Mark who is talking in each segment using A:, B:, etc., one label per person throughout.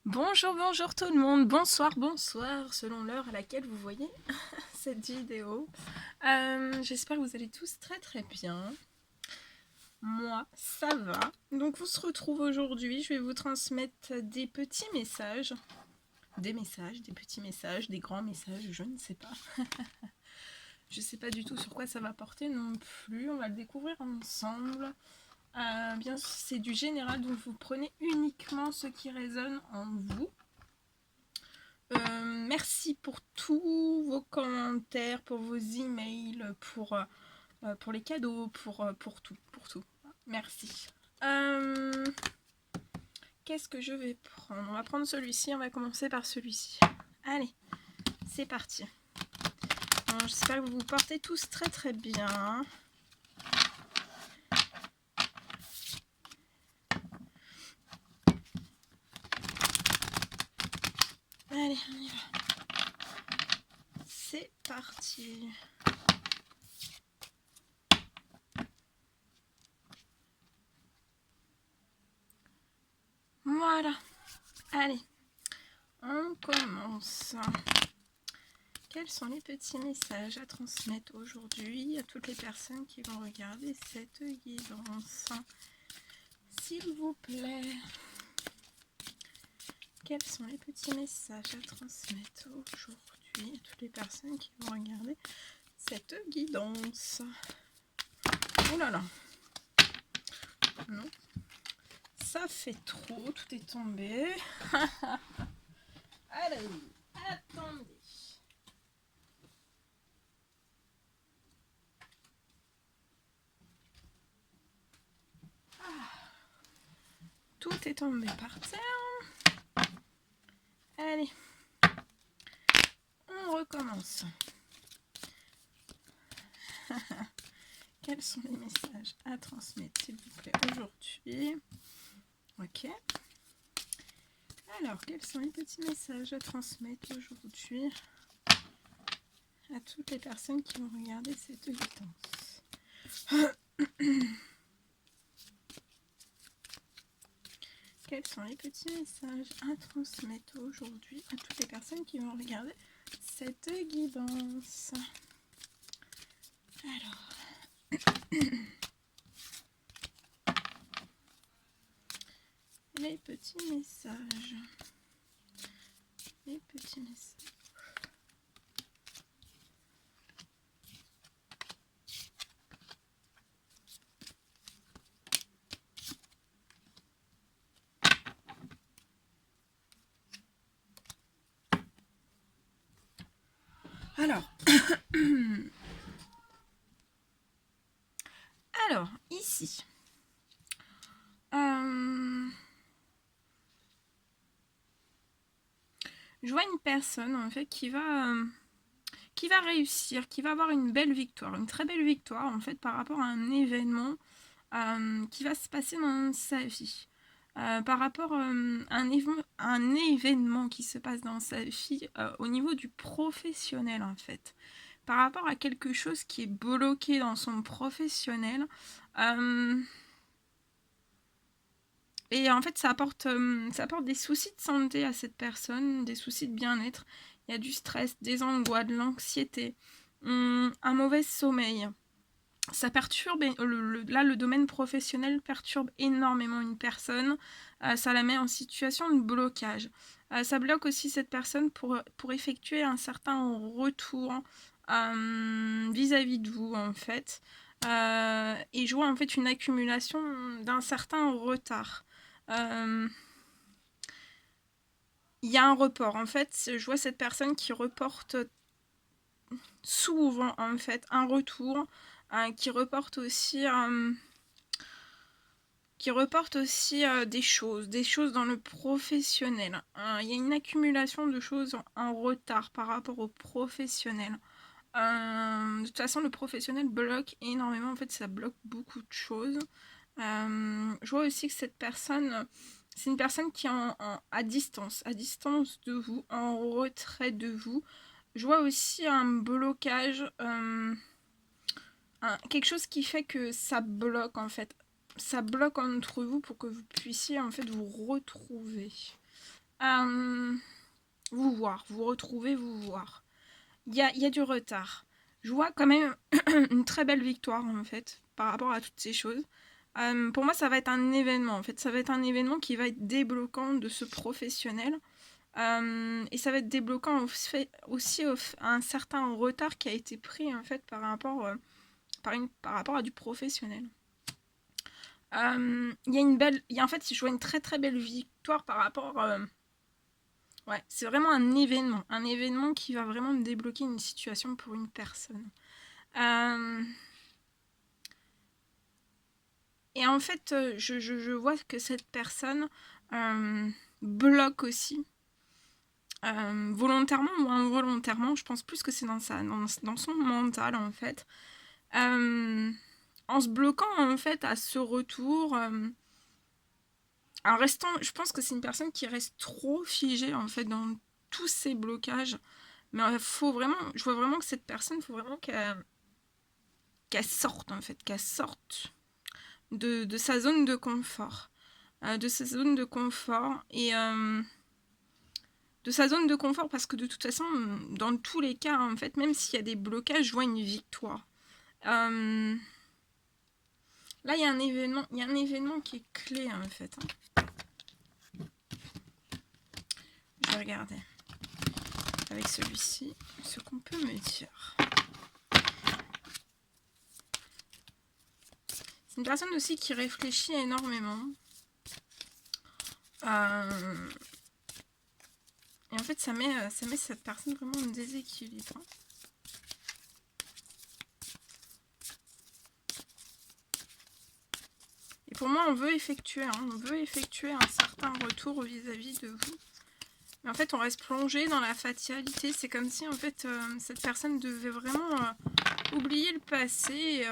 A: Bonjour, bonjour tout le monde, bonsoir, bonsoir, selon l'heure à laquelle vous voyez cette vidéo. J'espère que vous allez tous très très bien. Moi, ça va. Donc on se retrouve aujourd'hui, je vais vous transmettre des petits messages. Des petits messages, des grands messages, je ne sais pas. Je ne sais pas du tout sur quoi ça va porter non plus, on va le découvrir ensemble. Bien sûr, c'est du général, donc vous prenez uniquement ce qui résonne en vous. Merci pour tous vos commentaires, pour vos emails, pour les cadeaux, pour tout, pour tout. Merci. Qu'est-ce que je vais prendre? On va prendre celui-ci, on va commencer par celui-ci. Allez, c'est parti. Bon, j'espère que vous vous portez tous très très bien. Allez, on y va. C'est parti. Voilà. Allez, on commence. Quels sont les petits messages à transmettre aujourd'hui à toutes les personnes qui vont regarder cette guidance? S'il vous plaît. Quels sont les petits messages à transmettre aujourd'hui à toutes les personnes qui vont regarder cette guidance? Oh là là. Non. Ça fait trop, tout est tombé. Allez, attendez. Tout est tombé par terre. Allez, on recommence. Quels sont les messages à transmettre, s'il vous plaît, aujourd'hui? Ok. Alors, quels sont les petits messages à transmettre aujourd'hui à toutes les personnes qui vont regarder cette guidance? Quels sont les petits messages à transmettre aujourd'hui à toutes les personnes qui vont regarder cette guidance? Alors, les petits messages. Les petits messages. Alors, ici, je vois une personne en fait qui va réussir, qui va avoir une belle victoire, une très belle victoire en fait par rapport à un événement qui va se passer dans sa vie. Par rapport à un événement qui se passe dans sa vie au niveau du professionnel en fait. Par rapport à quelque chose qui est bloqué dans son professionnel. Et en fait, ça apporte des soucis de santé à cette personne, des soucis de bien-être. Il y a du stress, des angoisses, de l'anxiété, un mauvais sommeil. Ça perturbe, là le domaine professionnel perturbe énormément une personne, ça la met en situation de blocage. Ça bloque aussi cette personne pour effectuer un certain retour vis-à-vis de vous en fait. Et je vois en fait une accumulation d'un certain retard. Il y a un report en fait, je vois cette personne qui reporte souvent en fait un retour, qui reporte aussi des choses dans le professionnel. Il y a une accumulation de choses en retard par rapport au professionnel. De toute façon, le professionnel bloque énormément. En fait, ça bloque beaucoup de choses. Je vois aussi que cette personne, c'est une personne qui est à distance de vous, en retrait de vous. Je vois aussi un blocage, quelque chose qui fait que ça bloque en fait. Ça bloque entre vous pour que vous puissiez en fait vous retrouver. vous voir, vous retrouver, vous voir. Il y a du retard. Je vois quand même une très belle victoire, en fait, par rapport à toutes ces choses. Pour moi, ça va être un événement, en fait. Ça va être un événement qui va être débloquant de ce professionnel. Et ça va être débloquant aussi à un certain retard qui a été pris, en fait, par rapport à du professionnel. En fait, je vois une très très belle victoire par rapport. Ouais, c'est vraiment un événement qui va vraiment me débloquer une situation pour une personne. Et en fait, je vois que cette personne bloque aussi, volontairement ou involontairement. Je pense plus que c'est dans son mental en fait. En se bloquant en fait à ce retour, en restant, je pense que c'est une personne qui reste trop figée en fait dans tous ces blocages. Mais faut vraiment, je vois vraiment que cette personne, faut vraiment qu'elle sorte en fait, qu'elle sorte de sa zone de confort. De sa zone de confort et de sa zone de confort parce que de toute façon, dans tous les cas, en fait, même s'il y a des blocages, je vois une victoire. Là, il y a un événement qui est clé en fait. Je vais regarder avec celui-ci ce qu'on peut me dire. C'est une personne aussi qui réfléchit énormément. Et en fait, ça met cette personne vraiment en déséquilibre. Et pour moi, on veut effectuer un certain retour vis-à-vis de vous. Mais en fait, on reste plongé dans la fatalité. C'est comme si, en fait, cette personne devait vraiment oublier le passé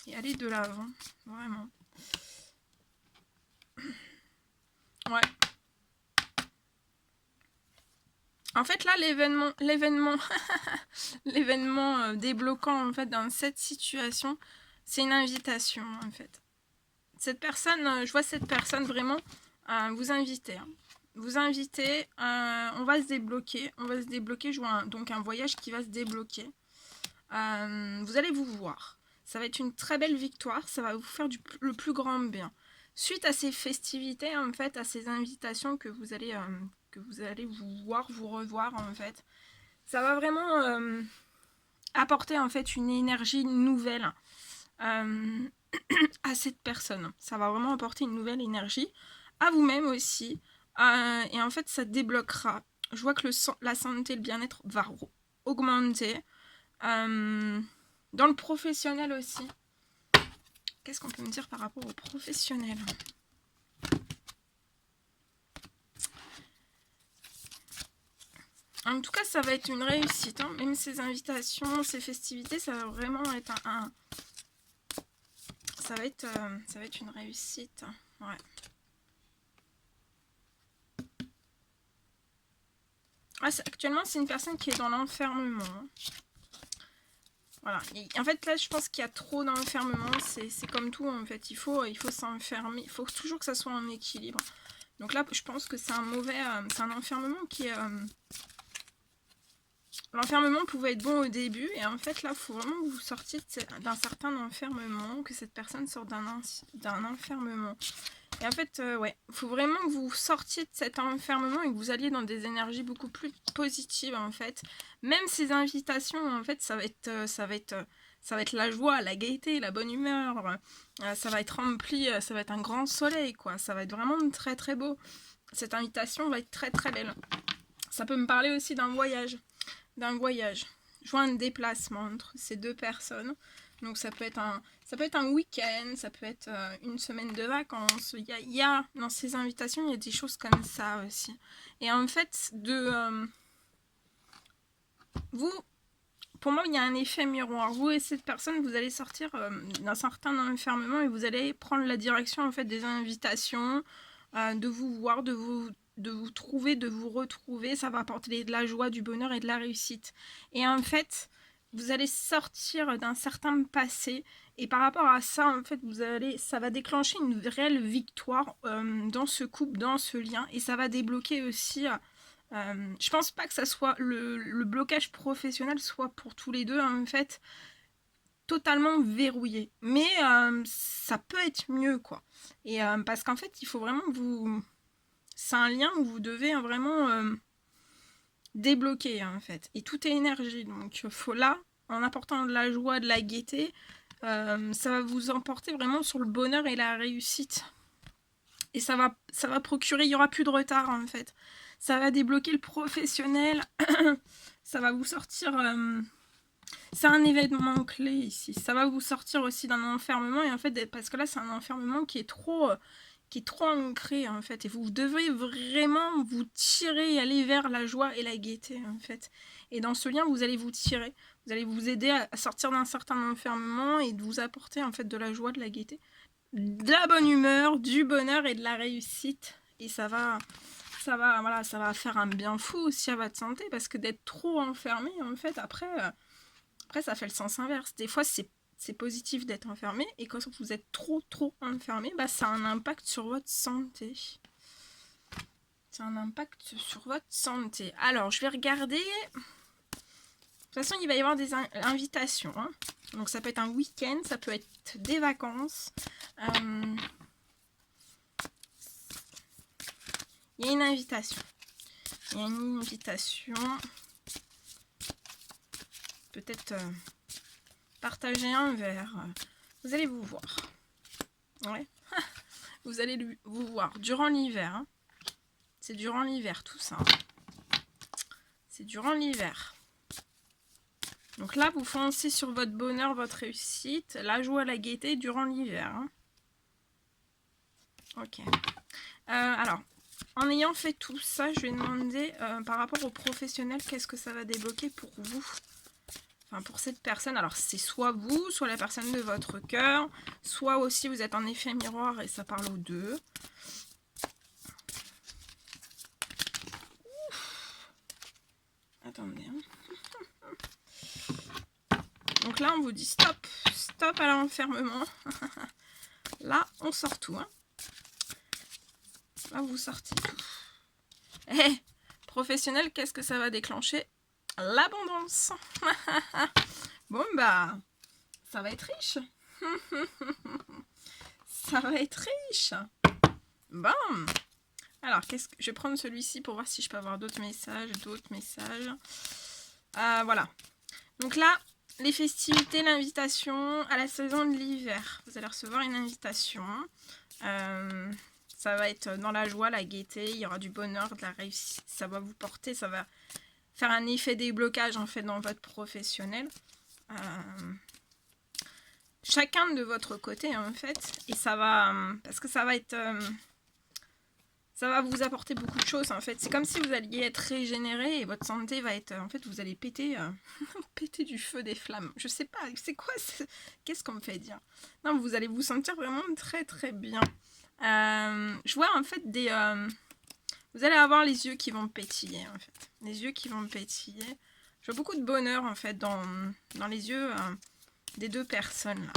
A: et aller de l'avant. Vraiment. Ouais. En fait, là, l'événement débloquant, en fait, dans cette situation, c'est une invitation, en fait. Cette personne, je vois cette personne vraiment vous inviter. Hein. Vous inviter, on va se débloquer. Je vois donc un voyage qui va se débloquer. Vous allez vous voir. Ça va être une très belle victoire. Ça va vous faire le plus grand bien. Suite à ces festivités, en fait, à ces invitations que vous allez vous voir, vous revoir, en fait, ça va vraiment apporter en fait une énergie nouvelle à cette personne. Ça va vraiment apporter une nouvelle énergie à vous-même aussi. Et en fait, ça débloquera. Je vois que la santé, le bien-être va augmenter. Dans le professionnel aussi. Qu'est-ce qu'on peut me dire par rapport au professionnel ? En tout cas, ça va être une réussite. Hein. Même ces invitations, ces festivités, ça va vraiment être ça va être une réussite. Ouais. Actuellement, c'est une personne qui est dans l'enfermement. Voilà. Et en fait, là, je pense qu'il y a trop d'enfermement. C'est comme tout, en fait. Il faut s'enfermer. Il faut toujours que ça soit en équilibre. Donc là, je pense que c'est c'est un enfermement qui est... L'enfermement pouvait être bon au début. Et en fait, là, il faut vraiment que vous sortiez d'un certain enfermement. Que cette personne sorte d'un enfermement. Et en fait, ouais, il faut vraiment que vous sortiez de cet enfermement et que vous alliez dans des énergies beaucoup plus positives, en fait. Même ces invitations, en fait, ça va être la joie, la gaieté, la bonne humeur. Ça va être rempli, ça va être un grand soleil, quoi. Ça va être vraiment très, très beau. Cette invitation va être très, très belle. Ça peut me parler aussi d'un voyage. Je vois un déplacement entre ces deux personnes. Donc ça peut être un week-end, ça peut être une semaine de vacances. Il y a dans ces invitations, il y a des choses comme ça aussi. Et en fait, pour moi, il y a un effet miroir. Vous et cette personne, vous allez sortir d'un certain enfermement et vous allez prendre la direction en fait des invitations, de vous voir, de vous trouver, de vous retrouver. Ça va apporter de la joie, du bonheur et de la réussite. Et en fait, vous allez sortir d'un certain passé. Et par rapport à ça, en fait, ça va déclencher une réelle victoire dans ce couple, dans ce lien. Et ça va débloquer aussi... je pense pas que ça soit le blocage professionnel soit pour tous les deux, en fait, totalement verrouillé. Mais ça peut être mieux, quoi. Et parce qu'en fait, il faut vraiment que vous... C'est un lien où vous devez vraiment débloquer, en fait. Et tout est énergie. Donc, faut là, en apportant de la joie, de la gaieté, ça va vous emporter vraiment sur le bonheur et la réussite. Et ça va procurer, il n'y aura plus de retard, en fait. Ça va débloquer le professionnel. Ça va vous sortir... c'est un événement clé ici. Ça va vous sortir aussi d'un enfermement. Et en fait, parce que là, c'est un enfermement qui est trop ancré, en fait. Et vous devez vraiment vous tirer et aller vers la joie et la gaieté, en fait. Et dans ce lien, vous allez vous tirer. Vous allez vous aider à sortir d'un certain enfermement et de vous apporter, en fait, de la joie, de la gaieté, de la bonne humeur, du bonheur et de la réussite. Et voilà, ça va faire un bien fou aussi à votre santé, parce que d'être trop enfermé, en fait, après, ça fait le sens inverse. Des fois, c'est positif d'être enfermé, et quand vous êtes trop enfermé, bah, ça a un impact sur votre santé. C'est un impact sur votre santé. Alors, je vais regarder. De toute façon, il va y avoir des invitations. Hein. Donc, ça peut être un week-end, ça peut être des vacances. Il y a une invitation. Il y a une invitation. Peut-être partager un verre. Vous allez vous voir. Ouais. Vous allez vous voir durant l'hiver. Hein. C'est durant l'hiver tout ça. C'est durant l'hiver. Donc là, vous foncez sur votre bonheur, votre réussite, la joie, la gaieté durant l'hiver. Hein. Ok. Alors, en ayant fait tout ça, je vais demander par rapport aux professionnels, qu'est-ce que ça va débloquer pour vous? Enfin, pour cette personne. Alors, c'est soit vous, soit la personne de votre cœur, soit aussi vous êtes en effet miroir et ça parle aux deux. Attendez. Hein. Donc là, on vous dit stop. Stop à l'enfermement. Là, on sort tout. Hein. Là, vous sortez tout. Eh, professionnel, qu'est-ce que ça va déclencher? L'abondance. Bon, bah, ça va être riche. Ça va être riche. Bon. Alors, je vais prendre celui-ci pour voir si je peux avoir d'autres messages. Voilà. Donc là, les festivités, l'invitation à la saison de l'hiver. Vous allez recevoir une invitation. Ça va être dans la joie, la gaieté. Il y aura du bonheur, de la réussite. Ça va vous porter, ça va faire un effet déblocage en fait dans votre professionnel. Chacun de votre côté en fait. Et ça va... parce que ça va être... ça va vous apporter beaucoup de choses en fait. C'est comme si vous alliez être régénéré et votre santé va être... En fait, vous allez péter, péter du feu, des flammes. Je sais pas, c'est quoi? Qu'est-ce qu'on me fait dire? Non, vous allez vous sentir vraiment très bien. Je vois en fait des... vous allez avoir les yeux qui vont pétiller en fait. Les yeux qui vont pétiller. Je vois beaucoup de bonheur en fait dans les yeux des deux personnes là.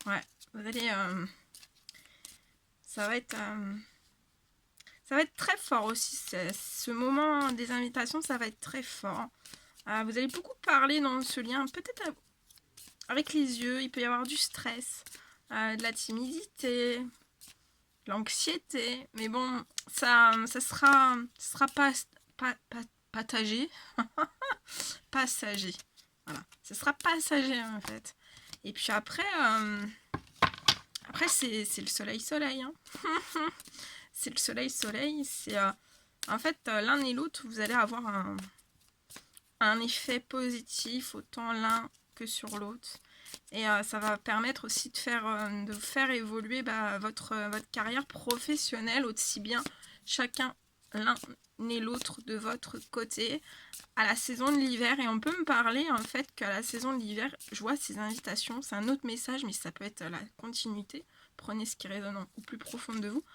A: Ouais, vous allez... ça va être très fort aussi. Ce moment des invitations, ça va être très fort. Vous allez beaucoup parler dans ce lien, peut-être avec les yeux. Il peut y avoir du stress, de la timidité, de l'anxiété. Mais bon, ça sera passager. Passager. Voilà, ça sera passager en fait. Et puis après... Après, c'est le soleil. Hein. C'est le soleil. C'est en fait, l'un et l'autre, vous allez avoir un effet positif autant l'un que sur l'autre. Et ça va permettre aussi de faire évoluer votre carrière professionnelle aussi bien chacun l'un et l'autre de votre côté à la saison de l'hiver. Et on peut me parler en fait qu'à la saison de l'hiver, je vois ces invitations, c'est un autre message mais ça peut être la continuité, prenez ce qui résonne au plus profond de vous.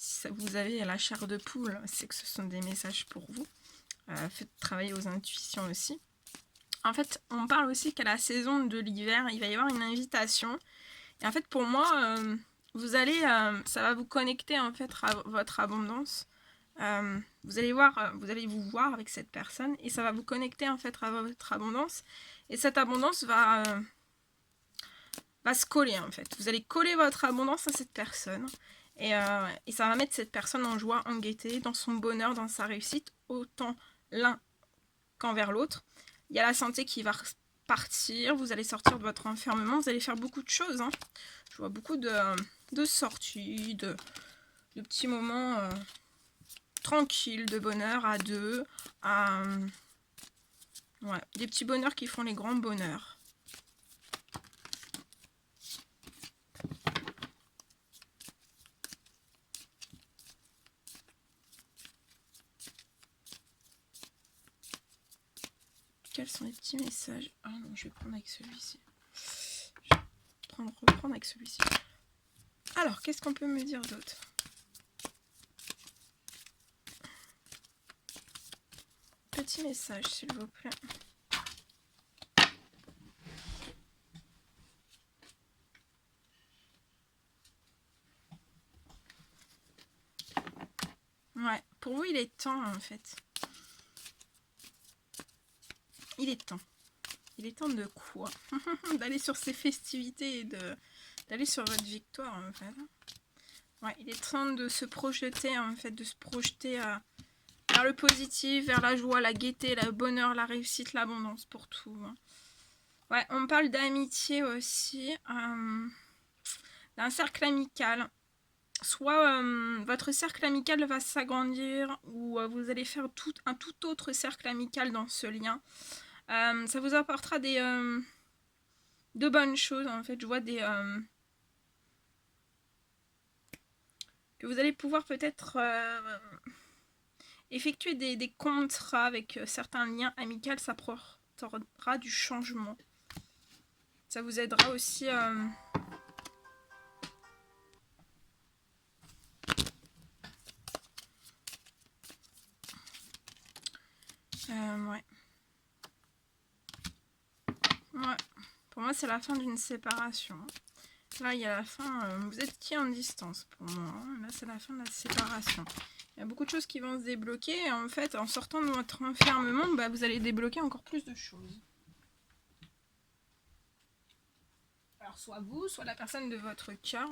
A: Si vous avez la chair de poule, c'est que ce sont des messages pour vous. Faites travailler aux intuitions aussi. En fait, on parle aussi qu'à la saison de l'hiver, il va y avoir une invitation. Et en fait, pour moi, vous allez, ça va vous connecter en fait à votre abondance. Vous allez vous voir avec cette personne et ça va vous connecter en fait à votre abondance. Et cette abondance va se coller en fait. Vous allez coller votre abondance à cette personne. Et ça va mettre cette personne en joie, en gaieté, dans son bonheur, dans sa réussite, autant l'un qu'envers l'autre. Il y a la santé qui va partir, vous allez sortir de votre enfermement, vous allez faire beaucoup de choses. Hein. Je vois beaucoup de sorties, de petits moments tranquilles, de bonheur à deux, ouais, des petits bonheurs qui font les grands bonheurs. Quels sont les petits messages? Ah non, je vais prendre avec celui-ci. Je vais reprendre avec celui-ci. Alors, qu'est-ce qu'on peut me dire d'autre? Petit message, s'il vous plaît. Ouais, pour vous, il est temps, en fait. Il est temps. Il est temps de quoi? D'aller sur ces festivités et d'aller sur votre victoire, en fait. Ouais, il est temps de se projeter, en fait, de se projeter vers le positif, vers la joie, la gaieté, le bonheur, la réussite, l'abondance, pour tout. Hein. Ouais, on parle d'amitié aussi, d'un cercle amical. Soit votre cercle amical va s'agrandir, ou vous allez faire un tout autre cercle amical dans ce lien. Ça vous apportera de bonnes choses, en fait. Je vois que vous allez pouvoir peut-être effectuer des contrats avec certains liens amicaux. Ça apportera du changement. Ça vous aidera aussi ouais. Ouais. Pour moi, c'est la fin d'une séparation. Là, il y a la fin. Vous êtes qui en distance pour moi? Là, c'est la fin de la séparation. Il y a beaucoup de choses qui vont se débloquer. Et en fait, en sortant de votre enfermement, vous allez débloquer encore plus de choses. Alors, soit vous, soit la personne de votre cœur.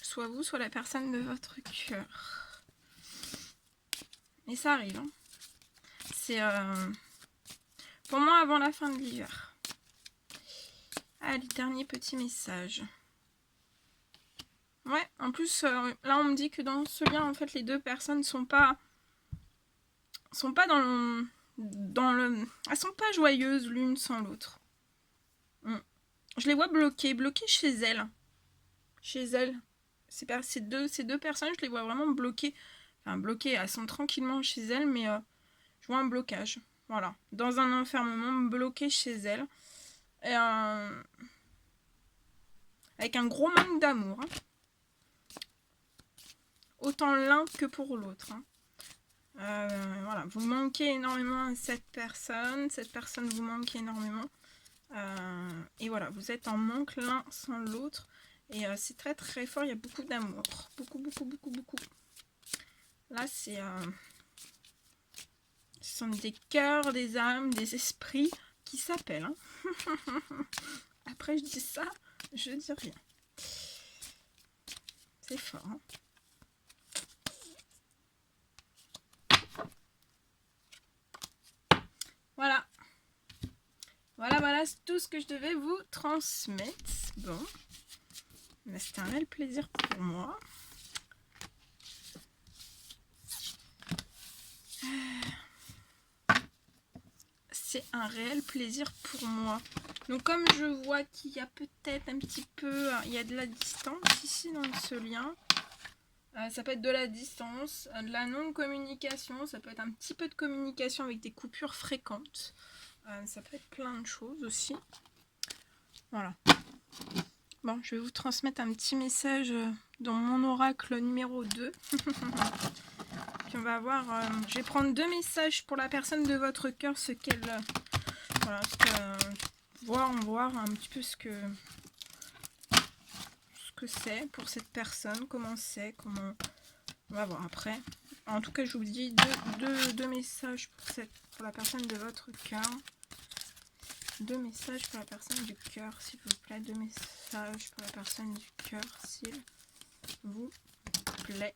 A: Soit vous, soit la personne de votre cœur. Et ça arrive. Hein. C'est pour moi avant la fin de l'hiver. Allez, dernier petit message. Ouais, en plus, là on me dit que dans ce lien, en fait, les deux personnes sont pas dans le... Elles sont pas joyeuses l'une sans l'autre. Je les vois bloquées chez elles. Chez elles. Ces deux personnes, je les vois vraiment bloquées. Enfin, bloquées, elles sont tranquillement chez elles, mais je vois un blocage. Voilà. Dans un enfermement, bloqué chez elles. Et avec un gros manque d'amour. Hein. Autant l'un que pour l'autre. Hein. Voilà, vous manquez énormément à cette personne vous manque énormément. Et voilà, vous êtes en manque l'un sans l'autre. Et c'est très très fort, il y a beaucoup d'amour. Beaucoup. Là, ce sont des cœurs, des âmes, des esprits qui s'appellent. Hein. Après, je dis ça, je dis rien. C'est fort. Hein. Voilà, c'est tout ce que je devais vous transmettre. Bon, c'était un réel plaisir pour moi. C'est un réel plaisir pour moi. Donc comme je vois qu'il y a peut-être un petit peu, il y a de la distance ici dans ce lien. Ça peut être de la distance, de la non-communication, ça peut être un petit peu de communication avec des coupures fréquentes. Ça peut être plein de choses aussi. Voilà. Bon, je vais vous transmettre un petit message dans mon oracle numéro 2. Puis on va voir, je vais prendre 2 messages pour la personne de votre cœur, ce qu'elle... voilà, voir un petit peu ce que c'est pour cette personne, comment c'est, comment... On va voir après. En tout cas, je vous dis deux messages pour la personne de votre cœur. 2 messages pour la personne du cœur, s'il vous plaît. 2 messages pour la personne du cœur, s'il vous plaît.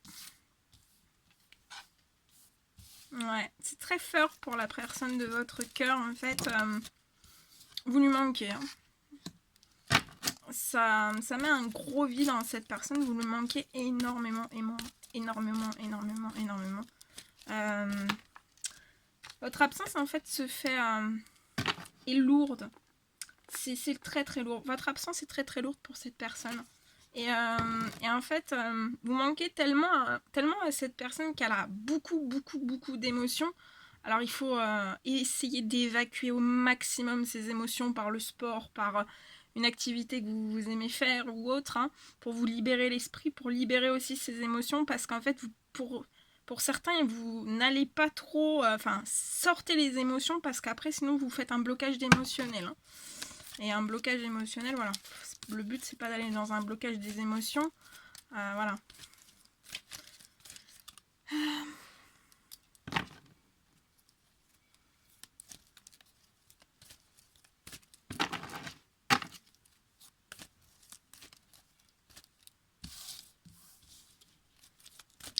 A: Ouais, c'est très fort pour la personne de votre cœur. En fait, vous lui manquez. Hein. Ça met un gros vide dans cette personne. Vous lui manquez énormément. Votre absence, en fait, se fait... est lourde. C'est très très lourd. Votre absence est très très lourde pour cette personne. Et en fait, vous manquez tellement à cette personne qu'elle a beaucoup d'émotions. Alors il faut essayer d'évacuer au maximum ces émotions par le sport, par une activité que vous aimez faire ou autre, hein, pour vous libérer l'esprit, pour libérer aussi ces émotions, parce qu'en fait, pour certains, vous n'allez pas trop... sortez les émotions, parce qu'après, sinon, vous faites un blocage émotionnel. Hein. Et un blocage émotionnel, voilà. Le but, c'est pas d'aller dans un blocage des émotions. Voilà.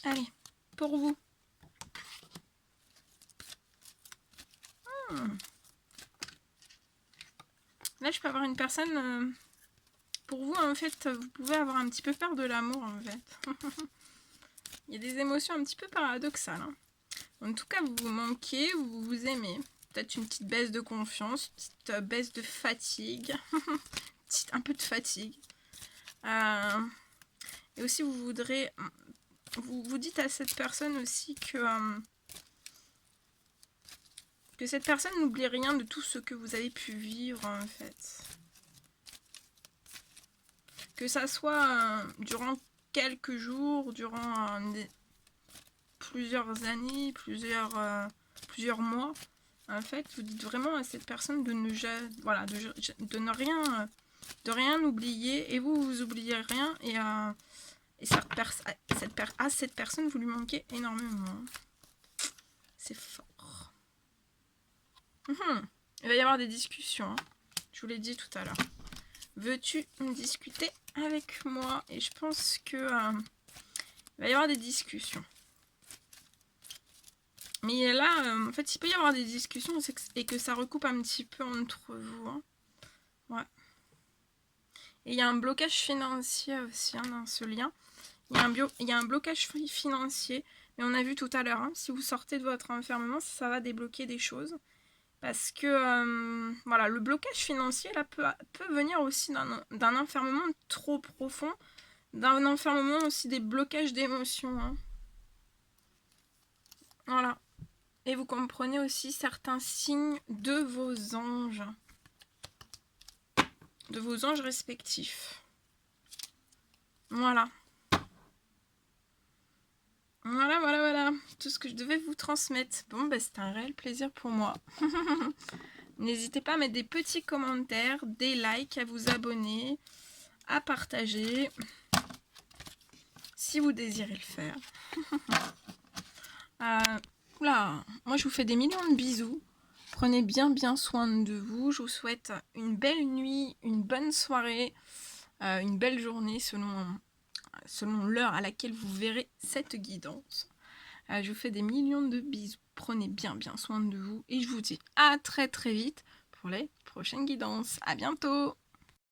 A: Allez, pour vous. Là, je peux avoir une personne... pour vous, en fait, vous pouvez avoir un petit peu peur de l'amour, en fait. Il y a des émotions un petit peu paradoxales. Hein. En tout cas, vous vous manquez, vous vous aimez. Peut-être une petite baisse de confiance, une petite baisse de fatigue. Un peu de fatigue. Et aussi, vous voudrez... Vous dites à cette personne aussi que cette personne n'oublie rien de tout ce que vous avez pu vivre, en fait. Que ça soit durant quelques jours, durant plusieurs années, plusieurs mois. En fait, vous dites vraiment à cette personne de ne rien oublier, et vous oubliez rien, et cette personne, vous lui manquez énormément. C'est fort. Il va y avoir des discussions, hein. Je vous l'ai dit tout à l'heure. Veux-tu discuter avec moi? Et je pense que il va y avoir des discussions. Mais là, en fait, il peut y avoir des discussions et que ça recoupe un petit peu entre vous. Hein. Ouais. Et il y a un blocage financier aussi hein, dans ce lien. Il y a un blocage financier. Mais on a vu tout à l'heure, hein, si vous sortez de votre enfermement, ça va débloquer des choses. Parce que, voilà, le blocage financier, là, peut venir aussi d'un enfermement trop profond. D'un enfermement aussi des blocages d'émotions. Hein. Voilà. Et vous comprenez aussi certains signes de vos anges. De vos anges respectifs. Voilà. Voilà. Tout ce que je devais vous transmettre. Bon, bah, c'était un réel plaisir pour moi. N'hésitez pas à mettre des petits commentaires, des likes, à vous abonner, à partager. Si vous désirez le faire. Là, moi je vous fais des millions de bisous. Prenez bien soin de vous. Je vous souhaite une belle nuit, une bonne soirée, une belle journée selon l'heure à laquelle vous verrez cette guidance. Je vous fais des millions de bisous. Prenez bien soin de vous. Et je vous dis à très vite pour les prochaines guidances. À bientôt!